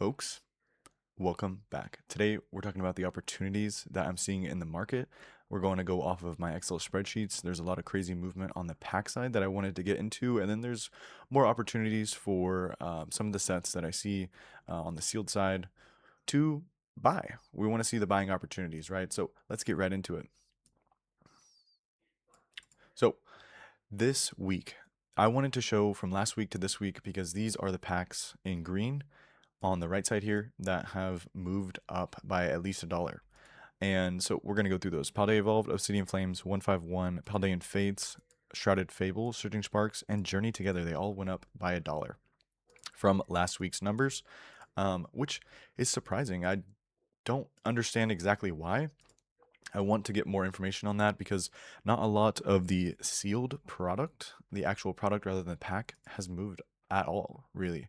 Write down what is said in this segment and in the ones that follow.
folks? Welcome back. Today, we're talking about the opportunities that I'm seeing in the market. We're going to go off of my Excel spreadsheets. There's a lot of crazy movement on the pack side that I wanted to get into, and then there's more opportunities for some of the sets that I see on the sealed side to buy. We want to see the buying opportunities, right? So let's get right into it. So this week, I wanted to show from last week to this week because these are the packs in green on the right side here that have moved up by at least $1. And so we're going to go through those. Paldea Evolved, Obsidian Flames, 151, Paldean Fates, Shrouded Fable, Surging Sparks, and Journey Together. They all went up by $1 from last week's numbers, which is surprising. I don't understand exactly why. I want to get more information on that because not a lot of the sealed product, the actual product rather than the pack, has moved at all, really.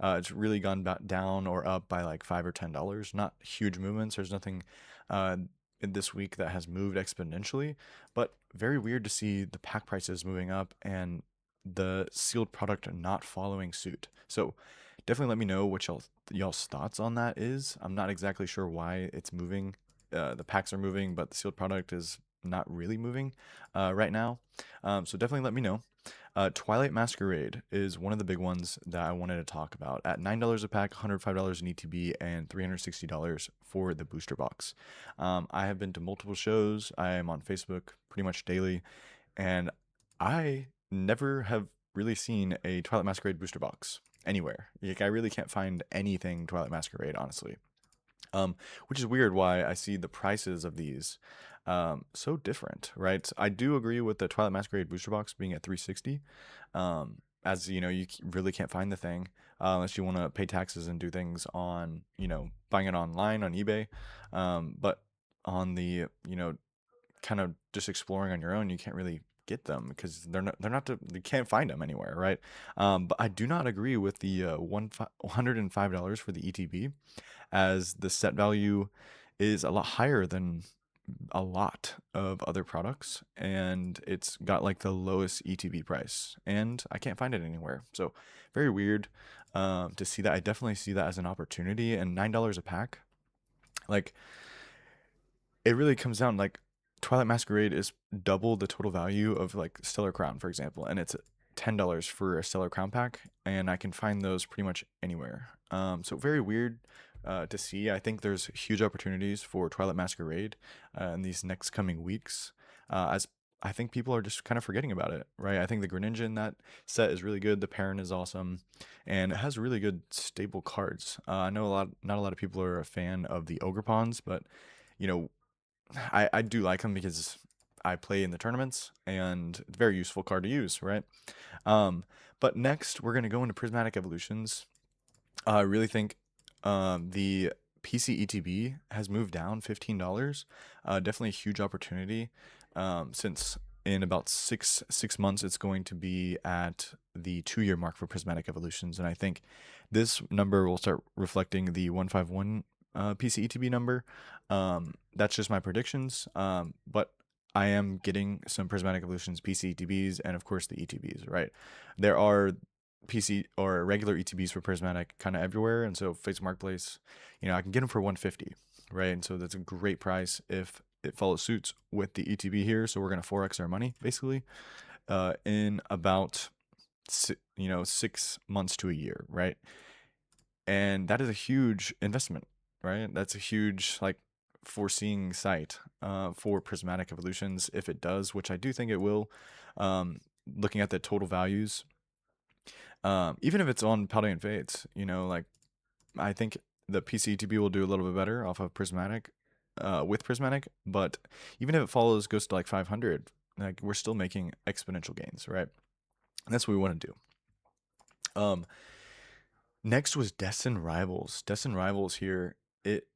It's really gone back down or up by like $5 or $10. Not huge movements. There's nothing in this week that has moved exponentially, but very weird to see the pack prices moving up and the sealed product not following suit. So definitely let me know what y'all's thoughts on that is. I'm not exactly sure why it's moving. The packs are moving, but the sealed product is not really moving right now. So definitely let me know. Twilight Masquerade is one of the big ones that I wanted to talk about. At $9 a pack, $105 in ETB, and $360 for the booster box. I have been to multiple shows. I am on Facebook pretty much daily, and I never have really seen a Twilight Masquerade booster box anywhere. Like, I really can't find anything Twilight Masquerade, honestly. Which is weird why I see the prices of these so different, right? I do agree with the Twilight Masquerade booster box being at 360. As you know, you really can't find the thing unless you want to pay taxes and do things on, buying it online on eBay. But on the, kind of just exploring on your own, you can't really get them because you can't find them anywhere, right? But I do not agree with the $105 for the ETB, as the set value is a lot higher than a lot of other products, and it's got like the lowest ETB price, and I can't find it anywhere. So very weird to see that. I definitely see that as an opportunity, and $9 a pack, like, it really comes down like Twilight Masquerade is double the total value of like Stellar Crown, for example, and it's $10 for a Stellar Crown pack, and I can find those pretty much anywhere. So very weird to see. I think there's huge opportunities for Twilight Masquerade in these next coming weeks, as I think people are just kind of forgetting about it, right? I think the Greninja in that set is really good. The Perrin is awesome, and it has really good stable cards. I know not a lot of people are a fan of the Ogre Pawns, but you know, I do like them because I play in the tournaments, and it's a very useful card to use, right? But next, we're going to go into Prismatic Evolutions. I really think the PC ETB has moved down $15. Definitely a huge opportunity, since in about six months it's going to be at the 2-year mark for Prismatic Evolutions, and I think this number will start reflecting the 151 PC ETB number. That's just my predictions, but I am getting some Prismatic Evolutions PC ETBs and of course the ETBs, right? There are PC or regular ETBs for Prismatic kind of everywhere, and so Facebook Marketplace, I can get them for 150, right? And so that's a great price if it follows suits with the ETB here. So we're gonna 4x our money basically in about 6 months to a year, right? And that is a huge investment, right? That's a huge like foreseeing sight for Prismatic Evolutions if it does, which I do think it will. Looking at the total values, even if it's on Paldean Fates, like, I think the PCTB will do a little bit better off of Prismatic, with Prismatic, but even if it follows, goes to like 500, like, we're still making exponential gains, right? And that's what we want to do. Next was Destined Rivals. Destined Rivals here, it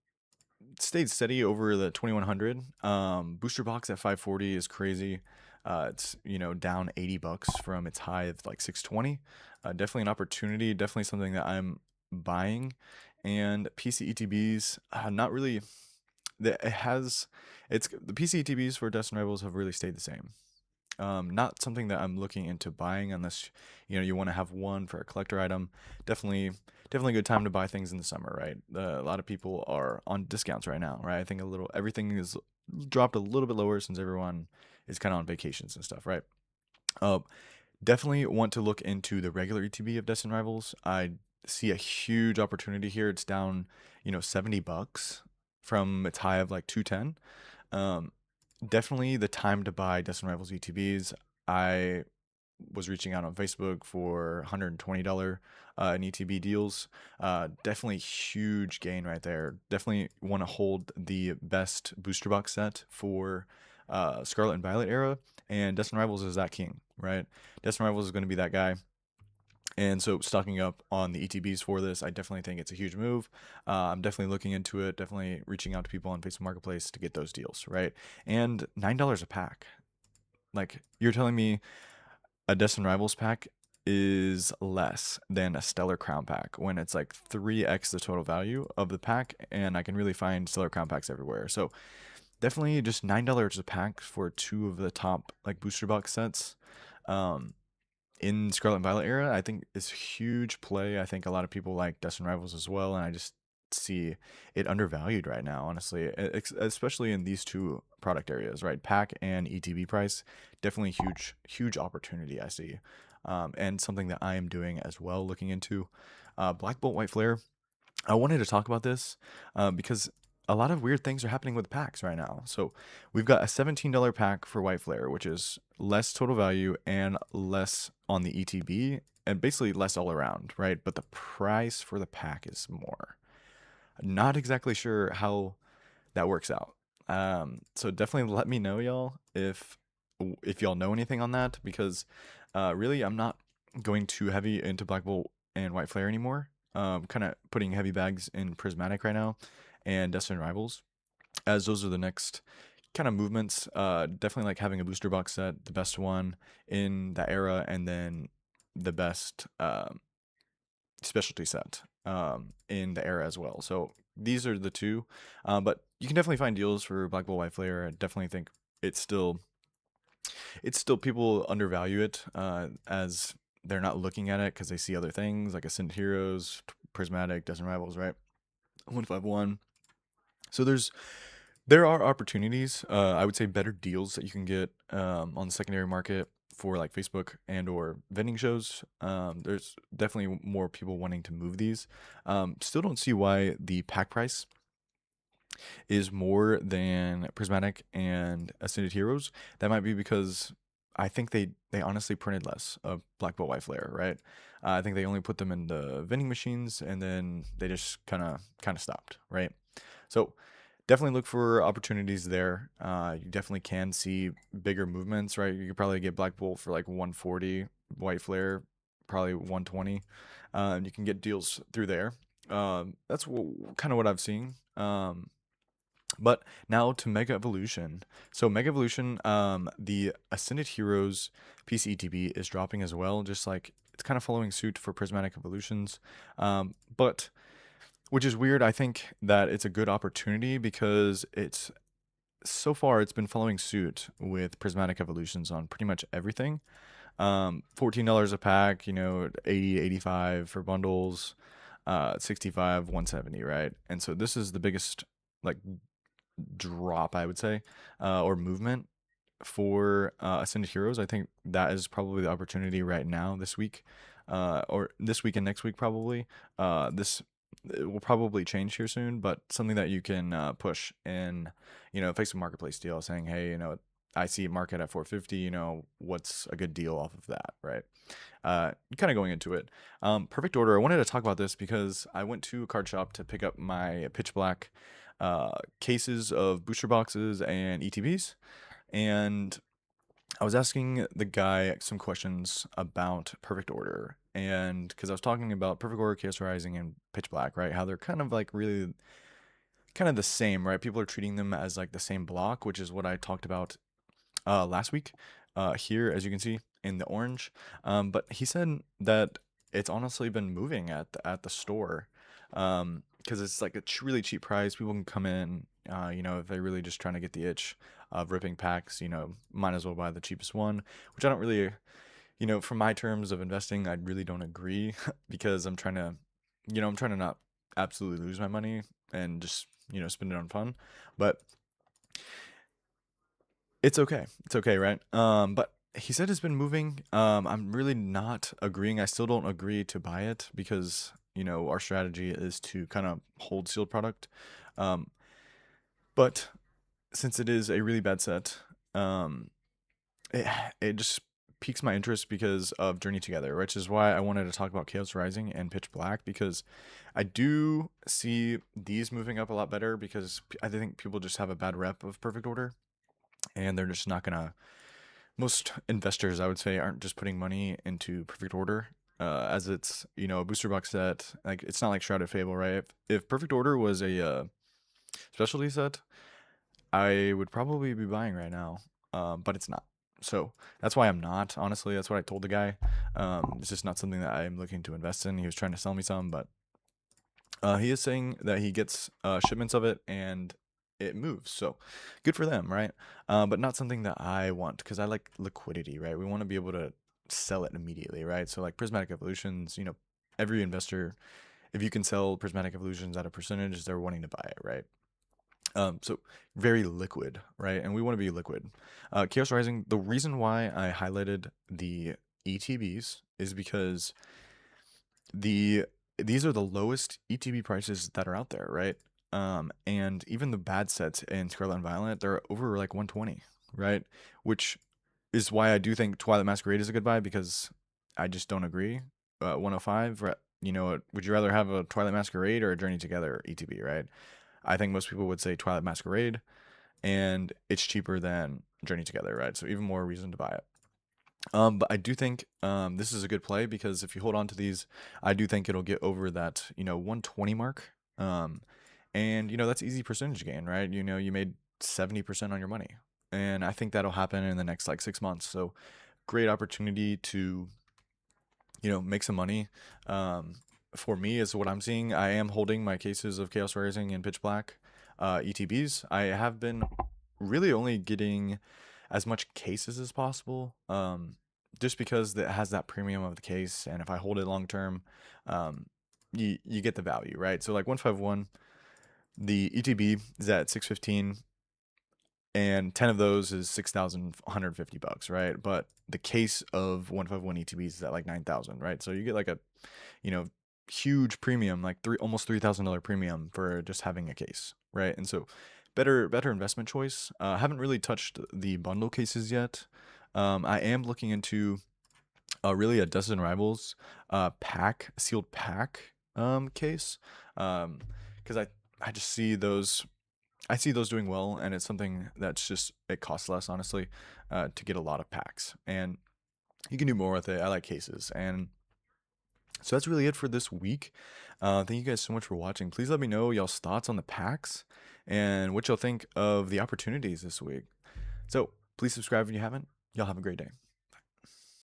stayed steady over the 2100. Booster box at 540 is crazy. It's down $80 from its high of like 620. Definitely an opportunity. Definitely something that I'm buying. And PCETBs, not really. The PCETBs for Destined Rivals have really stayed the same. Not something that I'm looking into buying unless you want to have one for a collector item. Definitely a good time to buy things in the summer, right? A lot of people are on discounts right now, right? I think everything is dropped a little bit lower since everyone is kind of on vacations and stuff, right? Uh, Definitely want to look into the regular ETB of Destined Rivals. I see a huge opportunity here. It's down, $70 from its high of like 210. Um, Definitely the time to buy Destined Rivals ETBs. I was reaching out on Facebook for $120 in ETB deals. Definitely huge gain right there. Definitely want to hold the best booster box set for Scarlet and Violet era, and Destined Rivals is that king, right? Destined Rivals is going to be that guy. And so stocking up on the ETBs for this, I definitely think it's a huge move. I'm definitely looking into it, definitely reaching out to people on Facebook Marketplace to get those deals, right? And $9 a pack. Like, you're telling me a Destined Rivals pack is less than a Stellar Crown pack when it's like 3x the total value of the pack, and I can really find Stellar Crown packs everywhere. So definitely just $9 a pack for two of the top like booster box sets. Um, in Scarlet and Violet era, I think is huge play. I think a lot of people like Destined Rivals as well, and I just see it undervalued right now, honestly, especially in these two product areas, right? Pack and ETB price, definitely huge opportunity I see, and something that I am doing as well, looking into. Black Bolt White Flare, I wanted to talk about this because a lot of weird things are happening with packs right now. So we've got a $17 pack for White Flare, which is less total value and less on the ETB, and basically less all around, right? But the price for the pack is more. Not exactly sure how that works out. So definitely let me know, y'all, if y'all know anything on that, because really I'm not going too heavy into Black Bolt and White Flare anymore. Kind of putting heavy bags in Prismatic right now and Destined Rivals, as those are the next kind of movements. Definitely like having a booster box set, the best one in that era, and then the best specialty set in the era as well. So these are the two, but you can definitely find deals for Black Bolt White Flare. I definitely think it's still people undervalue it as they're not looking at it because they see other things like Ascended Heroes, Prismatic, Destined Rivals, right? 151. So there are opportunities. I would say better deals that you can get on the secondary market for like Facebook and or vending shows. There's definitely more people wanting to move these. Still don't see why the pack price is more than Prismatic and Ascended Heroes. That might be because I think they honestly printed less of Black Bolt White Flare, right? I think they only put them in the vending machines and then they just kind of stopped, right? So definitely look for opportunities there. You definitely can see bigger movements, right? You could probably get Black Bolt for like 140, White Flare probably 120. And you can get deals through there. That's kind of what I've seen. But now to Mega Evolution. So Mega Evolution, the Ascended Heroes PCETB is dropping as well, just like it's kind of following suit for Prismatic Evolutions. But which is weird. I think that it's a good opportunity because it's so far it's been following suit with Prismatic Evolutions on pretty much everything. $14 a pack, 80, 85 for bundles, 65, 170, right? And so this is the biggest like drop, I would say, or movement for Ascended Heroes. I think that is probably the opportunity right now this week, or this week and next week probably. This it will probably change here soon, but something that you can push in, Facebook Marketplace deal, saying, hey, I see a market at 450. What's a good deal off of that, right? Kind of going into it. Perfect order. I wanted to talk about this because I went to a card shop to pick up my Pitch Black cases of booster boxes and ETBs, and I was asking the guy some questions about Perfect Order, and because I was talking about Perfect Order, Chaos Rising, and Pitch Black, right? How they're kind of like really kind of the same, right? People are treating them as like the same block, which is what I talked about last week. Here, as you can see in the orange, but he said that it's honestly been moving at the store, because it's like a really cheap price. People can come in If they're really just trying to get the itch of ripping packs, might as well buy the cheapest one, which I don't really, from my terms of investing, I really don't agree because I'm trying to not absolutely lose my money and just, spend it on fun. But it's okay. It's okay, right? But he said it's been moving. I'm really not agreeing. I still don't agree to buy it because, our strategy is to kind of hold sealed product. Um, but since it is a really bad set, um, it, it just piques my interest because of Journey Together, which is why I wanted to talk about Chaos Rising and Pitch Black because I do see these moving up a lot better because I think people just have a bad rep of Perfect Order and they're just not gonna. Most investors, I would say, aren't just putting money into Perfect Order. As it's a booster box set, like it's not like Shrouded Fable, right? If Perfect Order was a specialty set, I would probably be buying right now, but it's not. So that's why I'm not. Honestly, that's what I told the guy. It's just not something that I'm looking to invest in. He was trying to sell me some, but he is saying that he gets shipments of it and it moves. So good for them, right? But not something that I want because I like liquidity, right? We want to be able to sell it immediately, right? So like Prismatic Evolutions, every investor, if you can sell Prismatic Evolutions at a percentage, they're wanting to buy it, right? So very liquid, right? And we want to be liquid. Chaos Rising, the reason why I highlighted the ETBs is because the these are the lowest ETB prices that are out there, right? And even the bad sets in Scarlet and Violet, they're over like 120, right? Which is why I do think Twilight Masquerade is a good buy because I just don't agree. 105, would you rather have a Twilight Masquerade or a Journey Together ETB, right? I think most people would say Twilight Masquerade, and it's cheaper than Journey Together, right? So even more reason to buy it. But I do think this is a good play because if you hold on to these, I do think it'll get over that 120 mark. And that's easy percentage gain, right? You made 70% on your money, and I think that'll happen in the next like 6 months. So great opportunity to make some money. For me is what I'm seeing. I am holding my cases of Chaos Rising and Pitch Black ETBs. I have been really only getting as much cases as possible, just because it has that premium of the case, and if I hold it long term, you get the value, right? So like 151, the ETB is at 615, and 10 of those is $6,150, right? But the case of 151 ETBs is at like 9,000, right? So you get like a you know huge premium, like almost $3,000 premium for just having a case, right? And so better investment choice. Haven't really touched the bundle cases yet. I am looking into really a Destined Rivals sealed pack case, because I just see those. I see those doing well, and it's something that's just it costs less, honestly, to get a lot of packs, and you can do more with it. I like cases, and so that's really it for this week. Thank you guys so much for watching. Please let me know y'all's thoughts on the packs and what y'all think of the opportunities this week. So please subscribe if you haven't. Y'all have a great day.